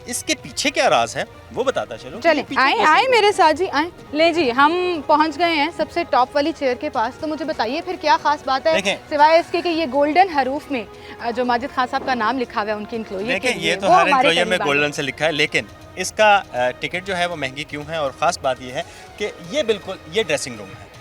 इसके पीछे क्या राज है वो बताता चलो। चले आए मेरे साथ जी, आए ले जी। हम पहुंच गए हैं सबसे टॉप वाली चेयर के पास, तो मुझे बताइए फिर क्या खास बात है सिवाय इसके कि ये गोल्डन हरूफ में जो माजिद खान साहब का नाम लिखा हुआ है उनकी इंक्लोजर के लिए, ये तो हर इंक्लोजर में गोल्डन से लिखा है, लेकिन इसका टिकट जो है वो महंगी क्यों है? और ख़ास बात ये है कि ये बिल्कुल ये ड्रेसिंग रूम है,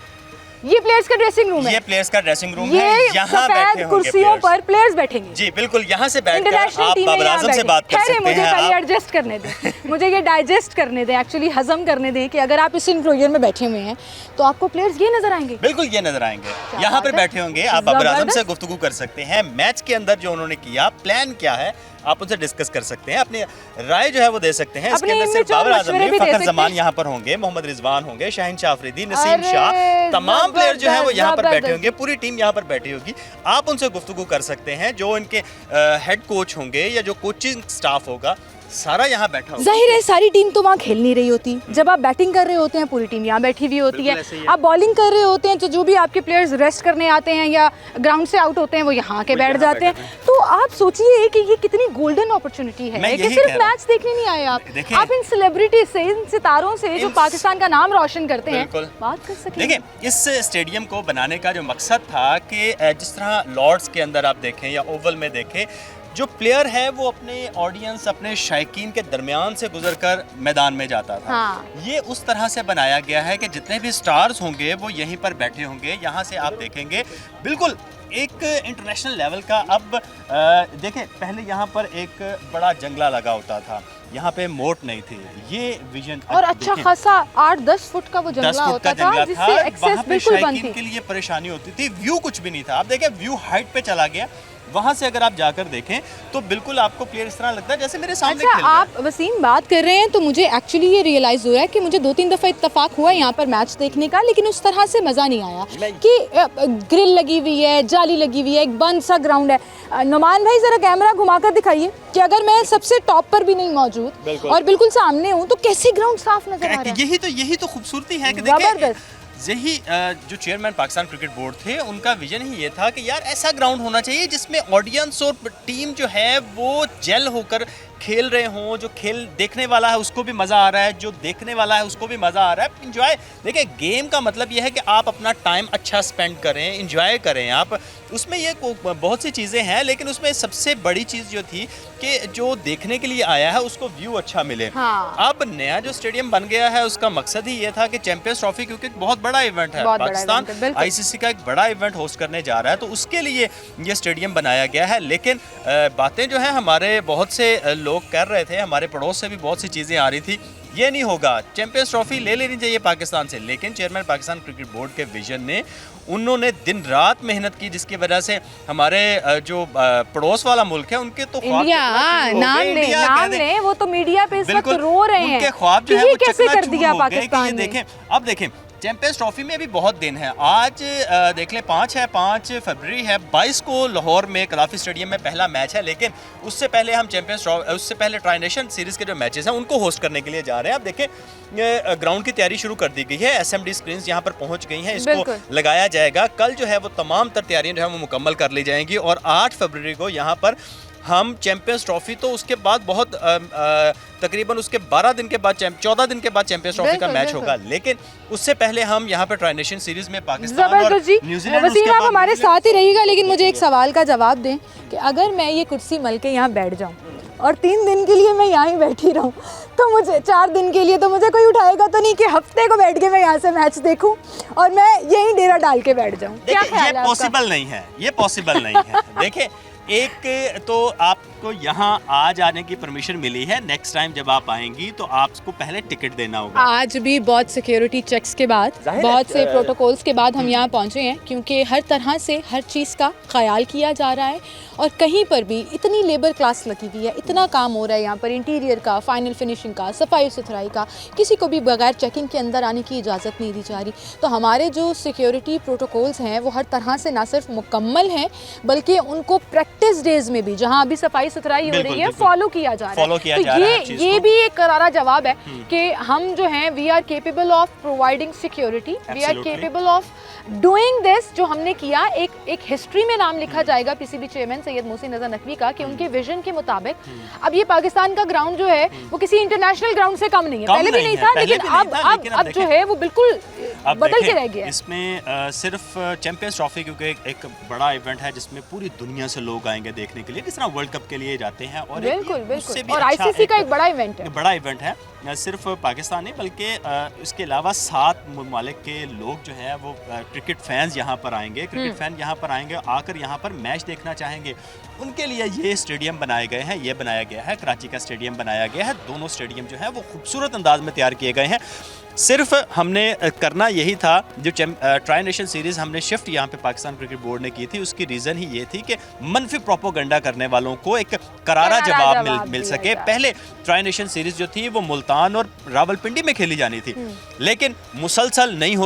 ये प्लेयर्स का ड्रेसिंग रूम है, ये प्लेयर्स का ड्रेसिंग रूम है। यहाँ बैठे कुर्सियों पर प्लेयर्स बैठेंगे जी, बिल्कुल यहाँ से बैठकर आप बाबर आजम से बात कर सकते हैं। मुझे पहले एडजस्ट करने दें, मुझे ये डाइजेस्ट करने दें, एक्चुअली हजम करने दें कि अगर आप इस इंक्लोजर में बैठे हुए हैं तो आपको प्लेयर्स ये नजर आएंगे। बिल्कुल ये नजर आएंगे, यहाँ पर बैठे होंगे, आप बाबर आजम से गुफ्तगू कर सकते हैं। मैच के अंदर जो उन्होंने किया, प्लान क्या है, आप उनसे डिस्कस कर सकते हैं, अपनी राय जो है वो दे सकते हैं। इसके अंदर सिर्फ बाबर आजम नहीं, फखर जमान यहाँ पर होंगे, मोहम्मद रिजवान होंगे, शाहीन शाह अफरीदी, नसीम शाह, तमाम प्लेयर जो है वो यहाँ पर बैठे होंगे, पूरी टीम यहाँ पर बैठी होगी। आप उनसे गुफ्तगू कर सकते हैं, जो इनके हेड कोच होंगे या जो कोचिंग स्टाफ होगा सारा यहाँ बैठा होगा। जाहिर है सारी टीम तो वहाँ खेल नहीं रही होती, जब आप बैटिंग कर रहे होते हैं पूरी टीम यहाँ बैठी हुई होती है, आप बॉलिंग कर रहे होते हैं तो जो भी आपके प्लेयर्स रेस्ट करने आते हैं या ग्राउंड से आउट होते हैं वो यहाँ के बैठ जाते हैं। तो आप सोचिए कि ये कितनी गोल्डन अपॉर्चुनिटी है कि सिर्फ मैच देखने नहीं आए आप इन सेलिब्रिटी से, इन सितारों से जो पाकिस्तान का नाम रोशन करते हैं बात कर सकें। देखिए, इस स्टेडियम को बनाने का जो मकसद था कि जिस तरह लॉर्ड्स के अंदर आप देखें या ओवल में देखें, जो प्लेयर है वो अपने ऑडियंस, अपने शायकीन के दरमियान से गुजरकर मैदान में जाता था। ये उस तरह से बनाया गया है कि जितने भी स्टार्स होंगे वो यहीं पर बैठे होंगे। यहाँ से आप देखेंगे बिल्कुल एक इंटरनेशनल लेवल का। अब देखें, पहले यहाँ पर एक बड़ा जंगला लगा होता था, यहाँ पे मोट नहीं थी, ये विजन और अच्छा खासा 8-10 फुट का वो जंगला होता था जिससे एक्सेस बिल्कुल बंद थी। के लिए परेशानी होती थी, व्यू कुछ भी नहीं था। आप देखें, व्यू हाइट पे चला गया, वहां से अगर आप जाकर देखें तो बिल्कुल आपको प्लेयर इस तरह लगता है जैसे मेरे सामने खेल रहा है। आप वसीम बात कर रहे हैं तो मुझे एक्चुअली ये रियलाइज हुआ है कि मुझे 2-3 दफ़ा इत्तेफाक हुआ यहाँ पर मैच देखने का, लेकिन उस तरह से मज़ा नहीं आया कि ग्रिल लगी हुई है, जाली लगी हुई है, एक बंद सा ग्राउंड है। नुमान भाई ज़रा कैमरा घुमाकर दिखाइए कि अगर मैं सबसे टॉप पर भी नहीं मौजूद और बिल्कुल सामने हूँ तो कैसे ग्राउंड साफ नजर आ रहा है। यही तो खूबसूरती है कि देखिए, यही जो चेयरमैन पाकिस्तान क्रिकेट बोर्ड थे उनका विजन ही ये था कि यार ऐसा ग्राउंड होना चाहिए जिसमें ऑडियंस और टीम जो है वो जेल होकर खेल रहे हों, जो खेल देखने वाला है उसको भी मज़ा आ रहा है, जो देखने वाला है उसको भी मज़ा आ रहा है, इंजॉय। देखिए, गेम का मतलब ये है कि आप अपना टाइम अच्छा स्पेंड करें, इंजॉय करें आप उसमें। ये बहुत सी चीज़ें हैं, लेकिन उसमें सबसे बड़ी चीज़ जो थी कि जो देखने के लिए आया है उसको व्यू अच्छा मिले। अब नया जो स्टेडियम बन गया है उसका मकसद ही ये था कि चैंपियंस ट्रॉफी, क्योंकि बहुत बड़ा इवेंट है, पाकिस्तान ICC का एक बड़ा इवेंट होस्ट करने जा रहा है, तो उसके लिए ये स्टेडियम बनाया गया है। लेकिन बातें जो है हमारे बहुत से लोग कर रहे थे, हमारे पड़ोस से भी बहुत सी चीज़ें आ रही थी, ये नहीं होगा, चैंपियंस ट्रॉफी ले लेनी चाहिए पाकिस्तान से। लेकिन चेयरमैन पाकिस्तान क्रिकेट बोर्ड के विजन ने, उन्होंने दिन रात मेहनत की, जिसकी वजह से हमारे जो पड़ोस वाला मुल्क है उनके तो ख्वाब नाम ले, वो तो मीडिया पे इस वक्त रो रहे हैं, उनके ख्वाब जो है वो कैसे कर दिया पाकिस्तान ने। देखें, अब देखें चैंपियंस ट्रॉफी में भी बहुत दिन है। आज देख लें 5 फरवरी है, 22 को लाहौर में कलाफी स्टेडियम में पहला मैच है, लेकिन उससे पहले हम उससे पहले ट्राई नेशन सीरीज़ के जो मैचेस हैं उनको होस्ट करने के लिए जा रहे हैं। अब देखें, ग्राउंड की तैयारी शुरू कर दी गई है, SMD स्क्रीन्स यहाँ पर पहुँच गई हैं, इसको लगाया जाएगा। कल जो है वो तमाम तर तैयारियाँ जो है वो मुकम्मल कर ली जाएंगी और 8 फरवरी को यहाँ पर हम चैंपियंस ट्रॉफी, तो उसके बाद बहुत तकरीबन उसके 14 दिन के बाद चैंपियंस ट्रॉफी का मैच होगा, लेकिन उससे पहले हम यहाँ पर ट्राई नेशन सीरीज में पाकिस्तान और न्यूजीलैंड। वसीम, आप हमारे साथ ही रहिएगा, लेकिन मुझे एक सवाल का जवाब दें कि अगर मैं ये कुर्सी मल के यहाँ बैठ जाऊँ और 3 दिन के लिए मैं यहाँ ही बैठी रहूँ, तो मुझे 4 दिन के लिए तो मुझे कोई उठाएगा तो नहीं कि हफ्ते को बैठ के मैं यहाँ से मैच देखूँ और मैं यहीं डेरा डाल के बैठ जाऊँ? क्या ख्याल है आपका? पॉसिबल नहीं है, ये पॉसिबल नहीं है। देखिए, एक तो आपको यहाँ आज आने की परमिशन मिली है, नेक्स्ट टाइम जब आप आएंगी तो आपको पहले टिकट देना होगा। आज भी बहुत सिक्योरिटी चेक्स के बाद, बहुत से प्रोटोकॉल्स के बाद हम यहाँ पहुँचे हैं, क्योंकि हर तरह से हर चीज़ का ख्याल किया जा रहा है और कहीं पर भी इतनी लेबर क्लास लगी हुई है, इतना काम हो रहा है यहाँ पर, इंटीरियर का, फाइनल फिनिशिंग का, सफाई सुथराई का, किसी को भी बगैर चेकिंग के अंदर आने की इजाज़त नहीं दी जा रही। तो हमारे जो सिक्योरिटी प्रोटोकॉल्स हैं वो हर तरह से ना सिर्फ मुकम्मल हैं बल्कि उनको प्रैक्टिस डेज में भी जहां अभी सफाई सुथराई हो रही है फॉलो किया जा रहा है। तो ये भी एक करारा जवाब है कि हम जो हैं we are capable of providing security, we are capable of doing this. जो हमने किया एक हिस्ट्री में नाम लिखा जाएगा पीसीबी चेयरमैन सैयद मोहसिन रजा नकवी का कि उनके विजन के मुताबिक अब ये पाकिस्तान का ग्राउंड जो है वो किसी इंटरनेशनल ग्राउंड से कम नहीं है, पहले भी नहीं था, लेकिन अब जो है वो बिल्कुल बदल के रह गया है। इसमें सिर्फ चैंपियंस ट्रॉफी क्योंकि एक बड़ा इवेंट है जिसमें पूरी दुनिया से लोग आएंगे देखने के लिए, जिस तरह वर्ल्ड कप के लिए जाते हैं, और बिल्कुल और आईसीसी का एक बड़ा इवेंट है, बड़ा इवेंट है। सिर्फ पाकिस्तान नहीं बल्कि इसके अलावा 7 ममालिक के लोग जो है वो क्रिकेट फैंस यहाँ पर आएंगे, क्रिकेट फैन यहाँ पर आएंगे, आकर यहाँ पर मैच देखना चाहेंगे। उनके लिए ये स्टेडियम बनाए गए हैं, ये बनाया गया है, कराची का स्टेडियम बनाया गया है। दोनों स्टेडियम जो है वो खूबसूरत अंदाज में तैयार किए गए हैं। सिर्फ हमने करना यही था, जो ट्राई नेशन सीरीज़ हमने शिफ्ट यहाँ पे पाकिस्तान क्रिकेट बोर्ड ने की थी, उसकी रीज़न ही ये थी कि मनफी प्रोपोगंडा करने वालों को एक करारा जवाब मिल सके। पहले ट्राई नेशन सीरीज़ जो थी वो मुल्तान और रावलपिंडी में खेली जानी थी, लेकिन मुसलसल नहीं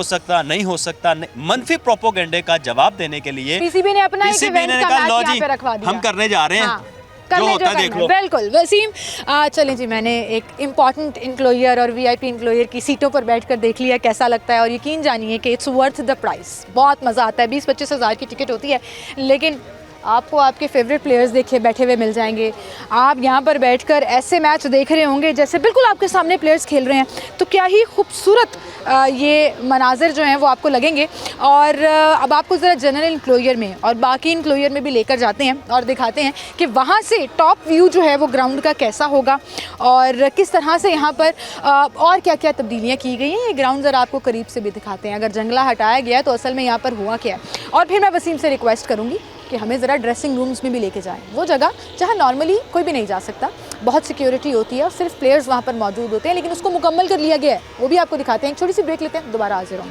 हो सकता मनफी प्रोपोगंडे का जवाब देने के लिए पीसीबी ने अपना एक इवेंट का मैच यहाँ पे रखवा दिया। हम करने जा रहे हैं जो होता है देख लो। बिल्कुल वसीम, चलें जी, मैंने एक इम्पॉर्टेंट इंक्लोयर और वीआईपी इंक्लोयर की सीटों पर बैठकर देख लिया कैसा लगता है, और यकीन जानिए कि इट्स वर्थ द प्राइस। बहुत मज़ा आता है, 20-25 हज़ार की टिकट होती है, लेकिन आपको आपके फेवरेट प्लेयर्स देखे बैठे हुए मिल जाएंगे। आप यहाँ पर बैठकर ऐसे मैच देख रहे होंगे जैसे बिल्कुल आपके सामने प्लेयर्स खेल रहे हैं, तो क्या ही खूबसूरत ये मनाजिर जो हैं वो आपको लगेंगे। और अब आपको ज़रा जनरल इंक्लोयर में और बाकी इंक्लोयर में भी लेकर जाते हैं और दिखाते हैं कि वहाँ से टॉप व्यू जो है वो ग्राउंड का कैसा होगा और किस तरह से यहाँ पर और क्या क्या तब्दीलियाँ की गई हैं। ये ग्राउंड ज़रा आपको करीब से भी दिखाते हैं। अगर जंगला हटाया गया तो असल में यहाँ पर हुआ क्या है। और फिर मैं वसीम से रिक्वेस्ट करूँगी कि हमें ज़रा ड्रेसिंग रूम्स में भी लेके जाएं, वो जगह जहाँ नॉर्मली कोई भी नहीं जा सकता, बहुत सिक्योरिटी होती है और सिर्फ प्लेयर्स वहाँ पर मौजूद होते हैं, लेकिन उसको मुकम्मल कर लिया गया है। वो भी आपको दिखाते हैं। एक छोटी सी ब्रेक लेते हैं, दोबारा हाजिर होंगे।